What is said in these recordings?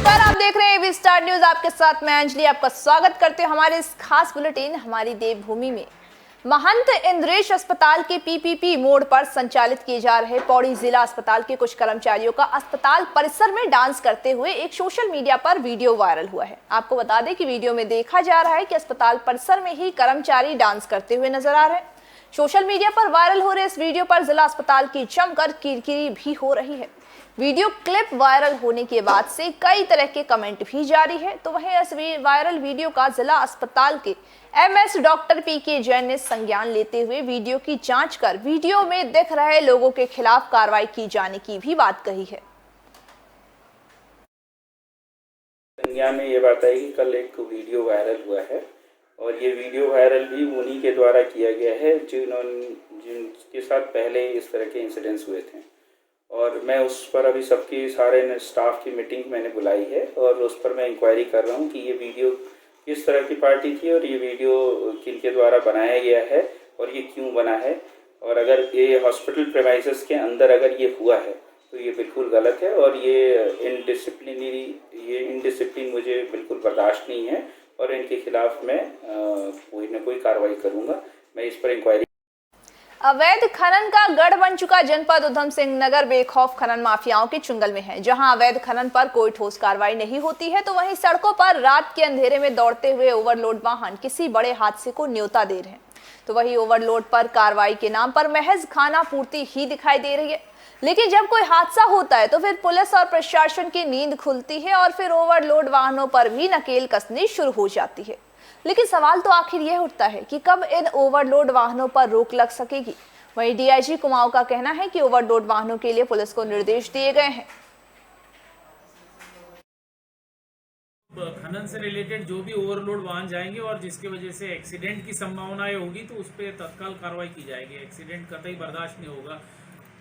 नमस्कार, आप देख रहे हैं एबी स्टार न्यूज। आपके साथ मैं अंजलि आपका स्वागत करते हैं हमारे इस खास बुलेटिन हमारी देवभूमि में। महंत इंद्रेश अस्पताल के पीपीपी मोड पर संचालित किए जा रहे पौड़ी जिला अस्पताल के कुछ कर्मचारियों का अस्पताल परिसर में डांस करते हुए एक सोशल मीडिया पर वीडियो वायरल हुआ है। आपको बता दें कि वीडियो में देखा जा रहा है कि अस्पताल परिसर में ही कर्मचारी डांस करते हुए नजर आ रहे हैं। सोशल मीडिया पर वायरल हो रहे इस वीडियो पर जिला अस्पताल की जमकर किरकिरी भी हो रही है। वीडियो क्लिप वायरल होने के बाद से कई तरह के कमेंट भी जारी है। तो वहीं इस वायरल वीडियो का जिला अस्पताल के एमएस डॉक्टर पीके जैन ने संज्ञान लेते हुए वीडियो की जांच कर वीडियो में दिख रहे लोगों के खिलाफ कार्रवाई की जाने की भी बात कही है। संज्ञान में ये बात है कि कल एक वीडियो वायरल हुआ है और ये वीडियो वायरल भी उन्हीं के द्वारा किया गया है जिनके साथ पहले इस तरह के इंसिडेंट्स हुए थे। और मैं उस पर अभी सबकी सारे स्टाफ की मीटिंग मैंने बुलाई है और उस पर मैं इंक्वायरी कर रहा हूँ कि ये वीडियो किस तरह की पार्टी थी और ये वीडियो किनके द्वारा बनाया गया है और ये क्यों बना है। और अगर ये हॉस्पिटल प्रेमाइसेस के अंदर अगर ये हुआ है तो ये बिल्कुल गलत है और ये इनडिसिप्लिन मुझे बिल्कुल बर्दाश्त नहीं है और इनके खिलाफ मैं कोई ना कोई कार्रवाई करूँगा। मैं इस पर इंक्वायरी। अवैध खनन का गढ़ बन चुका जनपद उधम सिंह नगर बेखौफ खनन माफियाओं के चुंगल में है। जहां अवैध खनन पर कोई ठोस कार्रवाई नहीं होती है तो वहीं सड़कों पर रात के अंधेरे में दौड़ते हुए ओवरलोड वाहन किसी बड़े हादसे को न्योता दे रहे हैं। तो वहीं ओवरलोड पर कार्रवाई के नाम पर महज खाना पूर्ति ही दिखाई दे रही है। लेकिन जब कोई हादसा होता है तो फिर पुलिस और प्रशासन की नींद खुलती है और फिर ओवरलोड वाहनों पर भी नकेल कसनी शुरू हो जाती है। लेकिन सवाल तो आखिर यह उठता है कि कब इन ओवरलोड वाहनों पर रोक लग सकेगी। वहीं डीआईजी कुमाऊं का कहना है कि ओवरलोड वाहनों के लिए पुलिस को निर्देश दिए गए हैं। खनन से रिलेटेड जो भी ओवरलोड वाहन जाएंगे और जिसके वजह से एक्सीडेंट की संभावनाएं होगी तो उस पर तत्काल कार्रवाई की जाएगी। एक्सीडेंट कतई बर्दाश्त नहीं होगा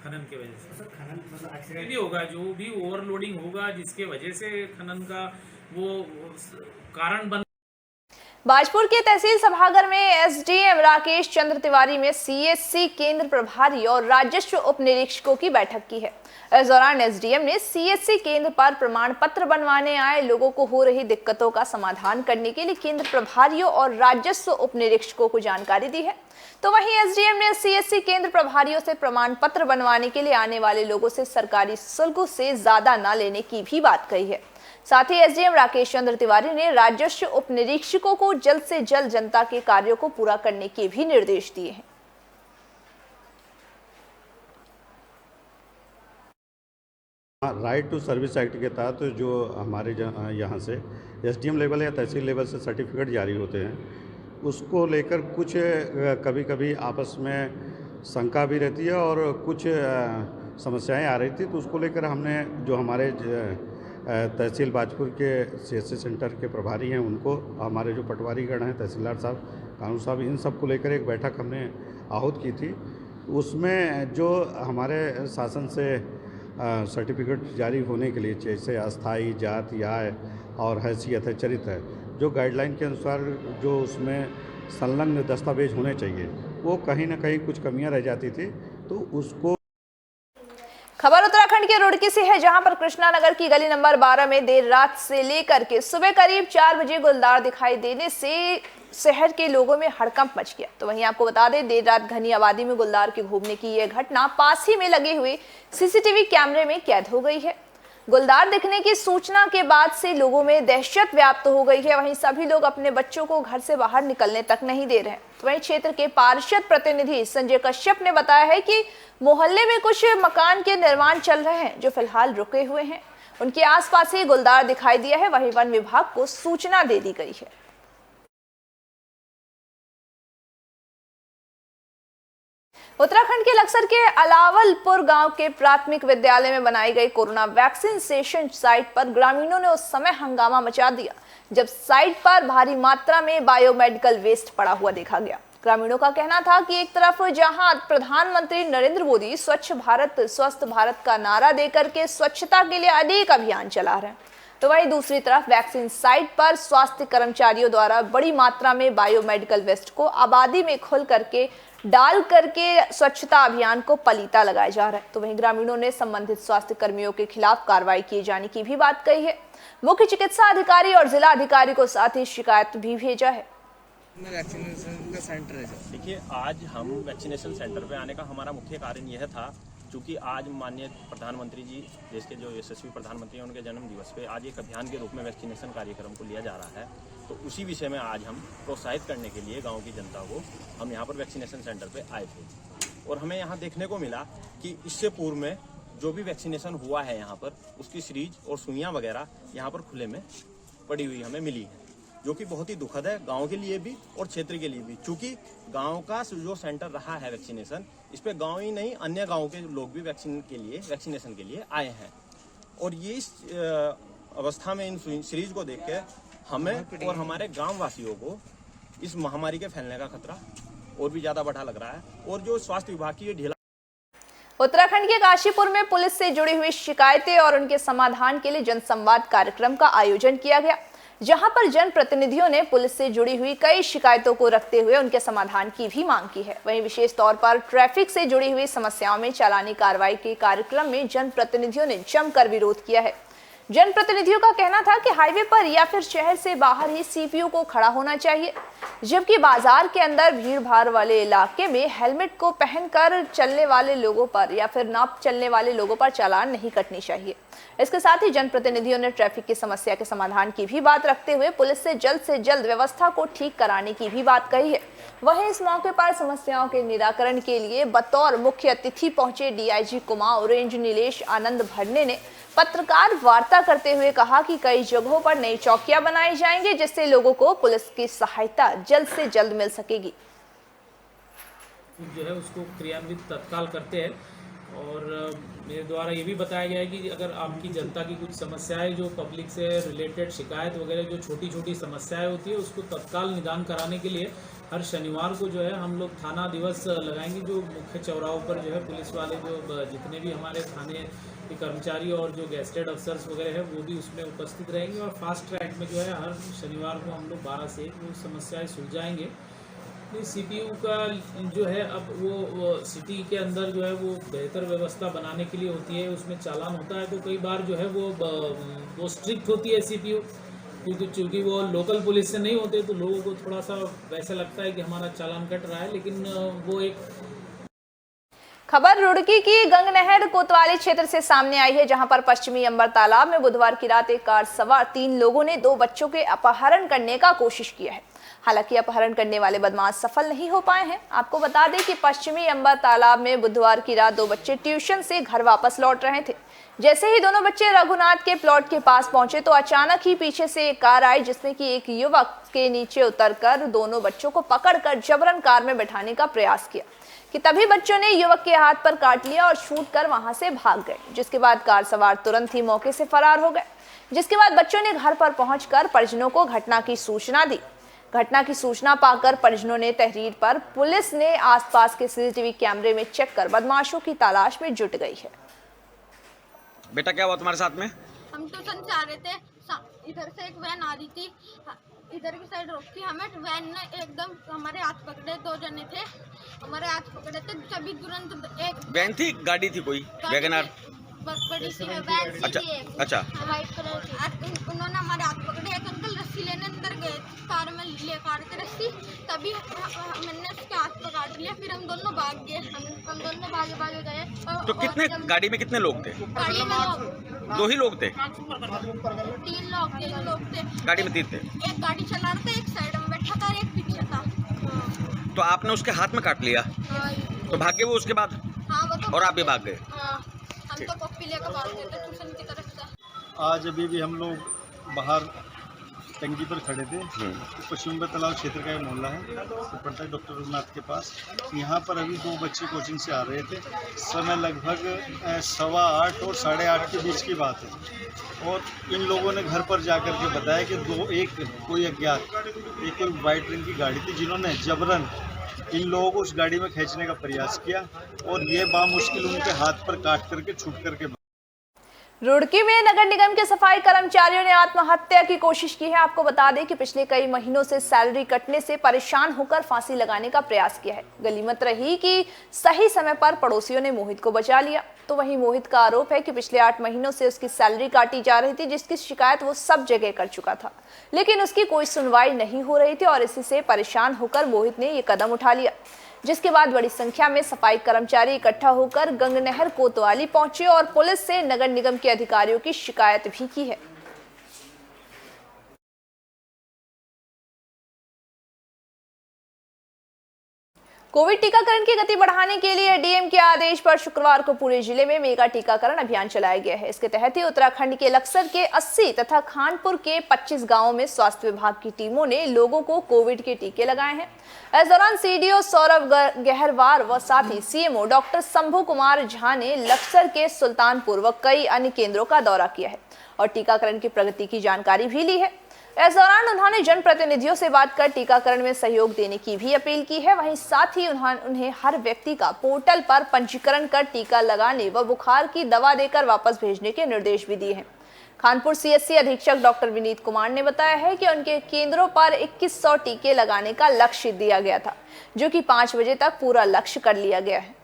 खनन के वजह से। सर खनन मतलब एक्सीडेंट भी होगा, जो भी ओवरलोडिंग होगा जिसके वजह से खनन का वो कारण बन। बाजपुर के तहसील सभागार में एसडीएम राकेश चंद्र तिवारी में सीएससी केंद्र प्रभारी और राजस्व उप निरीक्षकों की बैठक की है। इस दौरान एसडीएम ने सीएससी केंद्र पर प्रमाण पत्र बनवाने आए लोगों को हो रही दिक्कतों का समाधान करने के लिए केंद्र प्रभारियों और राजस्व उप निरीक्षकों को जानकारी दी है। तो वहीं एसडीएम ने सीएससी केंद्र प्रभारियों से प्रमाण पत्र बनवाने के लिए आने वाले लोगों से सरकारी शुल्क से ज्यादा न लेने की भी बात कही है। साथ ही एसडीएम राकेश चंद्र तिवारी ने राजस्व उप निरीक्षकों को जल्द से जल्द जनता के कार्यों को पूरा करने के भी निर्देश दिए हैं। राइट टू सर्विस एक्ट के तहत जो हमारे यहाँ से एसडीएम लेवल या तहसील लेवल से सर्टिफिकेट जारी होते हैं उसको लेकर कुछ कभी कभी आपस में शंका भी रहती है और कुछ समस्याएं आ रही थी। तो उसको लेकर हमने जो हमारे तहसील बाजपुर के सीएससी सेंटर के प्रभारी हैं उनको, हमारे जो पटवारीगण हैं, तहसीलदार साहब, कानून साहब, इन सब को लेकर एक बैठक हमने आहूत की थी। उसमें जो हमारे शासन से सर्टिफिकेट जारी होने के लिए जैसे अस्थाई, जाति, आय और हैसियत है, चरित्र है, जो गाइडलाइन के अनुसार जो उसमें संलग्न दस्तावेज होने चाहिए वो कहीं ना कहीं कुछ कमियां रह जाती थी। तो उसको खबर उत्तराखंड के रुड़की से है, जहां पर कृष्णा नगर की गली नंबर 12 में देर रात से लेकर के सुबह करीब 4 बजे गुलदार दिखाई देने से शहर के लोगों में हड़कंप मच गया। तो वहीं आपको बता दें, देर रात घनी आबादी में गुलदार के घूमने की यह घटना पास ही में लगे हुए सीसीटीवी कैमरे में कैद हो गई है। गुलदार दिखने की सूचना के बाद से लोगों में दहशत व्याप्त हो गई है। वहीं सभी लोग अपने बच्चों को घर से बाहर निकलने तक नहीं दे रहे हैं। तो वहीं क्षेत्र के पार्षद प्रतिनिधि संजय कश्यप ने बताया है कि मोहल्ले में कुछ मकान के निर्माण चल रहे हैं जो फिलहाल रुके हुए हैं। उनके आसपास ही गुलदार दिखाई दिया है। वहीं वन विभाग को सूचना दे दी गई है। उत्तराखंड के लक्सर के अलावलपुर गांव के प्राथमिक विद्यालय में बनाई गई कोरोना वैक्सीनेशन साइट पर ग्रामीणों ने उस समय हंगामा मचा दिया जब साइट पर भारी मात्रा में बायोमेडिकल वेस्ट पड़ा हुआ देखा गया। ग्रामीणों का कहना था कि एक तरफ जहां प्रधानमंत्री नरेंद्र मोदी स्वच्छ भारत स्वस्थ भारत का नारा देकर के स्वच्छता के लिए अनेक अभियान चला रहे हैं, तो वहीं दूसरी तरफ वैक्सीन साइट पर स्वास्थ्य कर्मचारियों द्वारा बड़ी मात्रा में बायोमेडिकल वेस्ट को आबादी में खुल करके डाल करके स्वच्छता अभियान को पलीता लगाया जा रहा है। तो वहीं ग्रामीणों ने संबंधित स्वास्थ्य कर्मियों के खिलाफ कार्रवाई किए जाने की भी बात कही है। मुख्य चिकित्सा अधिकारी और जिला अधिकारी को साथ ही शिकायत भी भेजा है। वैक्सीनेशन का सेंटर है। देखिए, आज हम वैक्सीनेशन सेंटर पे आने का हमारा मुख्य कारण यह था, क्योंकि आज माननीय प्रधानमंत्री जी, देश के जो यशस्वी प्रधानमंत्री हैं, उनके जन्म दिवस पे आज एक अभियान के रूप में वैक्सीनेशन कार्यक्रम को लिया जा रहा है। तो उसी विषय में आज हम प्रोत्साहित करने के लिए गांव की जनता को हम यहाँ पर वैक्सीनेशन सेंटर पे आए थे। और हमें यहाँ देखने को मिला कि इससे पूर्व में जो भी वैक्सीनेशन हुआ है यहाँ पर, उसकी सीरीज और सुइयाँ वगैरह यहाँ पर खुले में पड़ी हुई हमें मिली है, जो कि बहुत ही दुखद है गांव के लिए भी और क्षेत्र के लिए भी। चूँकि गांव का जो सेंटर रहा है वैक्सीनेशन, इस पे गांव ही नहीं अन्य गांव के लोग भी वैक्सीनेशन के लिए आए हैं। और ये इस अवस्था में इन सीरीज को देख के हमें और हमारे गाँव वासियों को इस महामारी के फैलने का खतरा और भी ज़्यादा बढ़ा लग रहा है। और जो स्वास्थ्य विभाग की ये ढीला उत्तराखंड के काशीपुर में पुलिस से जुड़ी हुई शिकायतें और उनके समाधान के लिए जनसंवाद कार्यक्रम का आयोजन किया गया, जहां पर जनप्रतिनिधियों ने पुलिस से जुड़ी हुई कई शिकायतों को रखते हुए उनके समाधान की भी मांग की है। वहीं विशेष तौर पर ट्रैफिक से जुड़ी हुई समस्याओं में चालानी कार्रवाई के कार्यक्रम में जनप्रतिनिधियों ने जमकर विरोध किया है। जनप्रतिनिधियों का कहना था कि हाईवे पर या फिर शहर से बाहर ही सीपीयू को खड़ा होना चाहिए, जबकि बाजार के अंदर भीड़ भाड़ वाले इलाके में हेलमेट को पहनकर चलने वाले लोगों पर या फिर ना चलने वाले लोगों पर चालान नहीं कटनी चाहिए। इसके साथ ही जनप्रतिनिधियों ने ट्रैफिक की समस्या के समाधान की भी बात रखते हुए पुलिस से जल्द व्यवस्था को ठीक कराने की भी बात कही है। वहीं इस मौके पर समस्याओं के निराकरण के लिए बतौर मुख्य अतिथि पहुंचे डीआईजी कुमाऊं रेंज नीलेश आनंद भरने ने पत्रकार वार्ता करते हुए कहा कि कई जगहों पर नई चौकियां बनाई जाएंगी, जिससे लोगों को पुलिस की सहायता जल्द से जल्द मिल सकेगी। जो है उसको क्रियान्वित तत्काल करते हैं। और मेरे द्वारा ये भी बताया गया है कि अगर आपकी जनता की कुछ समस्याएं, जो पब्लिक से रिलेटेड शिकायत वगैरह जो छोटी छोटी समस्याएं होती है, उसको तत्काल निदान कराने के लिए हर शनिवार को जो है हम लोग थाना दिवस लगाएंगे। जो मुख्य चौराहों पर जो है पुलिस वाले जो जितने भी हमारे थाने के कर्मचारी और जो गेस्टेड अफसर्स वगैरह है वो भी उसमें उपस्थित रहेंगे। और फास्ट ट्रैक में जो है हर शनिवार को हम लोग 12 से 1 वो समस्याएँ सुलझाएंगे। सीपीयू का जो है अब वो सिटी के अंदर जो है वो बेहतर व्यवस्था बनाने के लिए होती है, उसमें चालान होता है। तो कई बार जो है वो स्ट्रिक्ट होती है सीपीयू, क्योंकि चूँकि वो लोकल पुलिस से नहीं होते तो लोगों को थोड़ा सा वैसा लगता है कि हमारा चालान कट रहा है, लेकिन वो एक खबर रुड़की की गंगनहर कोतवाली क्षेत्र से सामने आई है, जहां पर पश्चिमी अंबर तालाब में बुधवार की रात एक कार सवार 3 लोगों ने 2 बच्चों के अपहरण करने का कोशिश किया है। हालांकि अपहरण करने वाले बदमाश सफल नहीं हो पाए हैं। आपको बता दें कि पश्चिमी अंबर तालाब में बुधवार की रात 2 बच्चे ट्यूशन से घर वापस लौट रहे थे। जैसे ही दोनों बच्चे रघुनाथ के प्लॉट के पास पहुंचे तो अचानक ही पीछे से एक कार आई, जिसमें कि एक युवक के नीचे उतरकर दोनों बच्चों को पकड़कर जबरन कार में बैठाने का प्रयास किया कि तभी बच्चों ने युवक के हाथ पर काट लिया और छूट कर वहां से भाग गए। जिसके बाद कार सवार तुरंत ही मौके से फरार हो गए। जिसके बाद बच्चों ने घर पर पहुंचकर परिजनों को घटना की सूचना दी। घटना की सूचना पाकर परिजनों ने तहरीर पर पुलिस ने आसपास के सीसीटीवी कैमरे में चेक कर बदमाशों की तलाश में जुट गई है। बेटा क्या हुआ तुम्हारे साथ में? हम ट्यूशन से आ रहे थे, इधर से एक वैन आ रही थी, इधर की साइड रोकी हमें। वैन ने एकदम हमारे हाथ पकड़े, 2 जने थे हमारे हाथ पकड़े थे, सभी तुरंत एक वैन थी, गाड़ी थी कोई वैगनआर? बड़ी सी वैन थी। अच्छा व्हाइट कलर की। उन्होंने हमारे हाथ पकड़े, एक अंकल रस्सी लेने अंदर गए, कार में ले कार के रस्सी, तभी मैंने उसके हाथ पर काट लिया। फिर हम दोनों भाग गए, हम दोनों भागे गए। तो कितने गाड़ी में कितने लोग थे? गाड़ी में 2 ही लोग थे? 3 लोग थे। गाड़ी में 3 थे? एक गाड़ी चला रहा था, एक साइड में बैठा था, एक पीछे था। तो आपने उसके हाथ में काट लिया? तो भाग गए वो उसके बाद? हाँ, वो तो और आप भी भाग गए? हम तो कॉपी लेकर भाग गए थे ट्यूशन की तरफ से। आज अभी भी हम लोग बाहर टंकी पर खड़े थे। पश्चिम अंबर तालाब क्षेत्र का एक मोहल्ला है, वो पड़ता है डॉक्टर रघुनाथ के पास। यहाँ पर अभी 2 बच्चे कोचिंग से आ रहे थे। समय लगभग 8:15 और 8:30 के बीच की बात है। और इन लोगों ने घर पर जाकर के बताया कि एक कोई अज्ञात एक वाइट रंग की गाड़ी थी, जिन्होंने जबरन इन लोगों को उस गाड़ी में खींचने का प्रयास किया और ये बामुश्किल उनके हाथ पर काट करके छूट करके। रुड़की में नगर निगम के सफाई कर्मचारियों ने आत्महत्या की कोशिश की है। आपको बता दें कि पिछले कई महीनों से सैलरी कटने से परेशान होकर फांसी लगाने का प्रयास किया है। गनीमत रही कि सही समय पर पड़ोसियों ने मोहित को बचा लिया। तो वहीं मोहित का आरोप है कि पिछले 8 महीनों से उसकी सैलरी काटी जा रही थी, जिसकी शिकायत वो सब जगह कर चुका था, लेकिन उसकी कोई सुनवाई नहीं हो रही थी और इसी से परेशान होकर मोहित ने ये कदम उठा लिया, जिसके बाद बड़ी संख्या में सफाई कर्मचारी इकट्ठा होकर गंगनहर कोतवाली पहुंचे और पुलिस से नगर निगम के अधिकारियों की शिकायत भी की है। कोविड टीकाकरण की गति बढ़ाने के लिए डीएम के आदेश पर शुक्रवार को पूरे जिले में मेगा टीकाकरण अभियान चलाया गया है। इसके तहत ही उत्तराखंड के लक्सर के 80 तथा खानपुर के 25 गांवों में स्वास्थ्य विभाग की टीमों ने लोगों को कोविड के टीके लगाए हैं। इस दौरान सीडीओ सौरभ गहरवार व साथ ही सीएमओ डॉक्टर शंभू कुमार झा ने लक्सर के सुल्तानपुर व कई अन्य केंद्रों का दौरा किया है और टीकाकरण की प्रगति की जानकारी भी ली है। इस दौरान उन्होंने जनप्रतिनिधियों से बात कर टीकाकरण में सहयोग देने की भी अपील की है। वहीं साथ ही उन्हें हर व्यक्ति का पोर्टल पर पंजीकरण कर टीका लगाने व बुखार की दवा देकर वापस भेजने के निर्देश भी दिए हैं। खानपुर सीएचसी अधीक्षक डॉक्टर विनीत कुमार ने बताया है कि उनके केंद्रों पर 2100 टीके लगाने का लक्ष्य दिया गया था, जो कि 5 बजे तक पूरा लक्ष्य कर लिया गया है।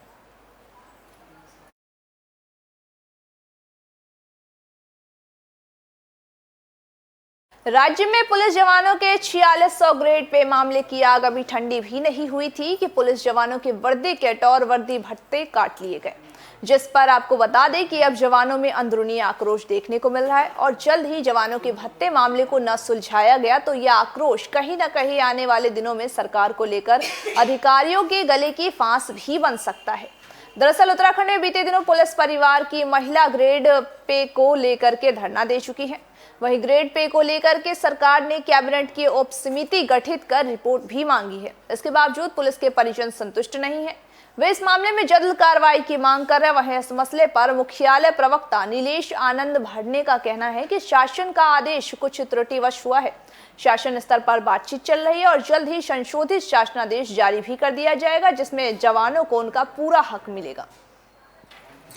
राज्य में पुलिस जवानों के 4600 ग्रेड पे मामले की आग अभी ठंडी भी नहीं हुई थी कि पुलिस जवानों के वर्दी किट और वर्दी भत्ते काट लिए गए, जिस पर आपको बता दें कि अब जवानों में अंदरूनी आक्रोश देखने को मिल रहा है और जल्द ही जवानों के भत्ते मामले को न सुलझाया गया तो यह आक्रोश कहीं न कहीं आने वाले दिनों में सरकार को लेकर अधिकारियों के गले की फांस भी बन सकता है। दरअसल उत्तराखंड में बीते दिनों पुलिस परिवार की महिला ग्रेड पे को लेकर के धरना दे चुकी है। वहीं ग्रेड पे को लेकर के सरकार ने कैबिनेट की उप समिति गठित कर रिपोर्ट भी मांगी है। इसके बावजूद पुलिस के परिजन संतुष्ट नहीं है, वे इस मामले में जल्द कार्रवाई की मांग कर रहे। वहीं इस मसले पर मुख्यालय प्रवक्ता नीलेश आनंद भरने का कहना है कि शासन का आदेश कुछ त्रुटिवश हुआ है। शासन स्तर पर बातचीत चल रही है और जल्द ही संशोधित शासनादेश जारी भी कर दिया जाएगा, जिसमें जवानों को उनका पूरा हक मिलेगा।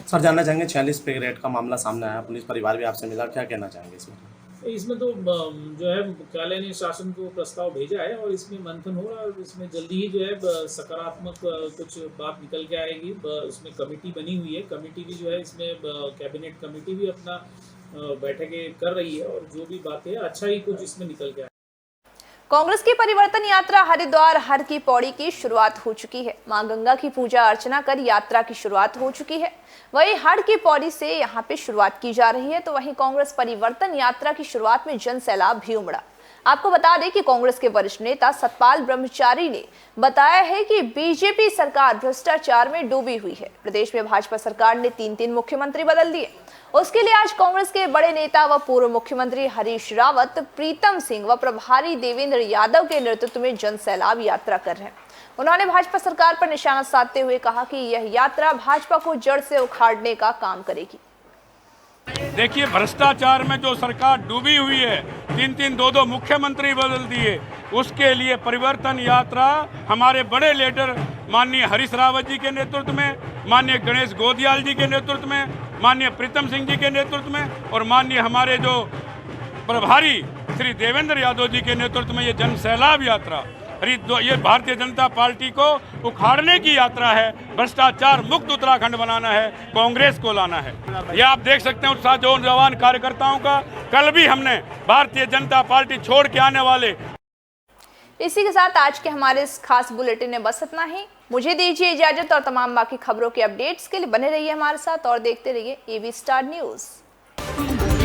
सर, जानना चाहेंगे 46 पे ग्रेड का मामला सामने आया, पुलिस परिवार भी आपसे मिला, क्या कहना चाहेंगे इसमें? इसमें तो जो है मुख्यालय ने शासन को प्रस्ताव भेजा है और इसमें मंथन हो रहा है और इसमें जल्दी ही जो है सकारात्मक कुछ बात निकल के आएगी। इसमें कमेटी बनी हुई है, कमेटी भी जो है इसमें कैबिनेट कमेटी भी अपना बैठकें कर रही है और जो भी बातें अच्छा ही कुछ इसमें निकल के आए। कांग्रेस की परिवर्तन यात्रा हरिद्वार हर की पौड़ी की शुरुआत हो चुकी है। मां गंगा की पूजा अर्चना कर यात्रा की शुरुआत हो चुकी है। वहीं हर की पौड़ी से यहां पे शुरुआत की जा रही है। तो वहीं कांग्रेस परिवर्तन यात्रा की शुरुआत में जन सैलाब भी उमड़ा। आपको बता दें कि कांग्रेस के वरिष्ठ नेता सतपाल ब्रह्मचारी ने बताया है कि बीजेपी सरकार भ्रष्टाचार में डूबी हुई है। प्रदेश में भाजपा सरकार ने 3 मुख्यमंत्री बदल दिए। उसके लिए आज कांग्रेस के बड़े नेता व पूर्व मुख्यमंत्री हरीश रावत, प्रीतम सिंह व प्रभारी देवेंद्र यादव के नेतृत्व में जन सैलाब यात्रा कर रहे हैं। उन्होंने भाजपा सरकार पर निशाना साधते हुए कहा कि यह यात्रा भाजपा को जड़ से उखाड़ने का काम करेगी। देखिए, भ्रष्टाचार में जो सरकार डूबी हुई है, 3 2 मुख्यमंत्री बदल दिए, उसके लिए परिवर्तन यात्रा हमारे बड़े लीडर माननीय हरीश रावत जी के नेतृत्व में, माननीय गणेश गोदियाल जी के नेतृत्व में, माननीय प्रीतम सिंह जी के नेतृत्व में और माननीय हमारे जो प्रभारी श्री देवेंद्र यादव जी के नेतृत्व में ये जन सैलाब यात्रा, ये भारतीय जनता पार्टी को उखाड़ने की यात्रा है। भ्रष्टाचार मुक्त उत्तराखंड बनाना है, कांग्रेस को लाना है। ये आप देख सकते हैं उत्साह जवान कार्यकर्ताओं का। कल भी हमने भारतीय जनता पार्टी छोड़ के आने वाले। इसी के साथ आज के हमारे इस खास बुलेटिन में बस इतना ही। मुझे दीजिए इजाजत और तमाम बाकी खबरों के अपडेट्स के लिए बने रहिए हमारे साथ और देखते रहिए एबी स्टार न्यूज।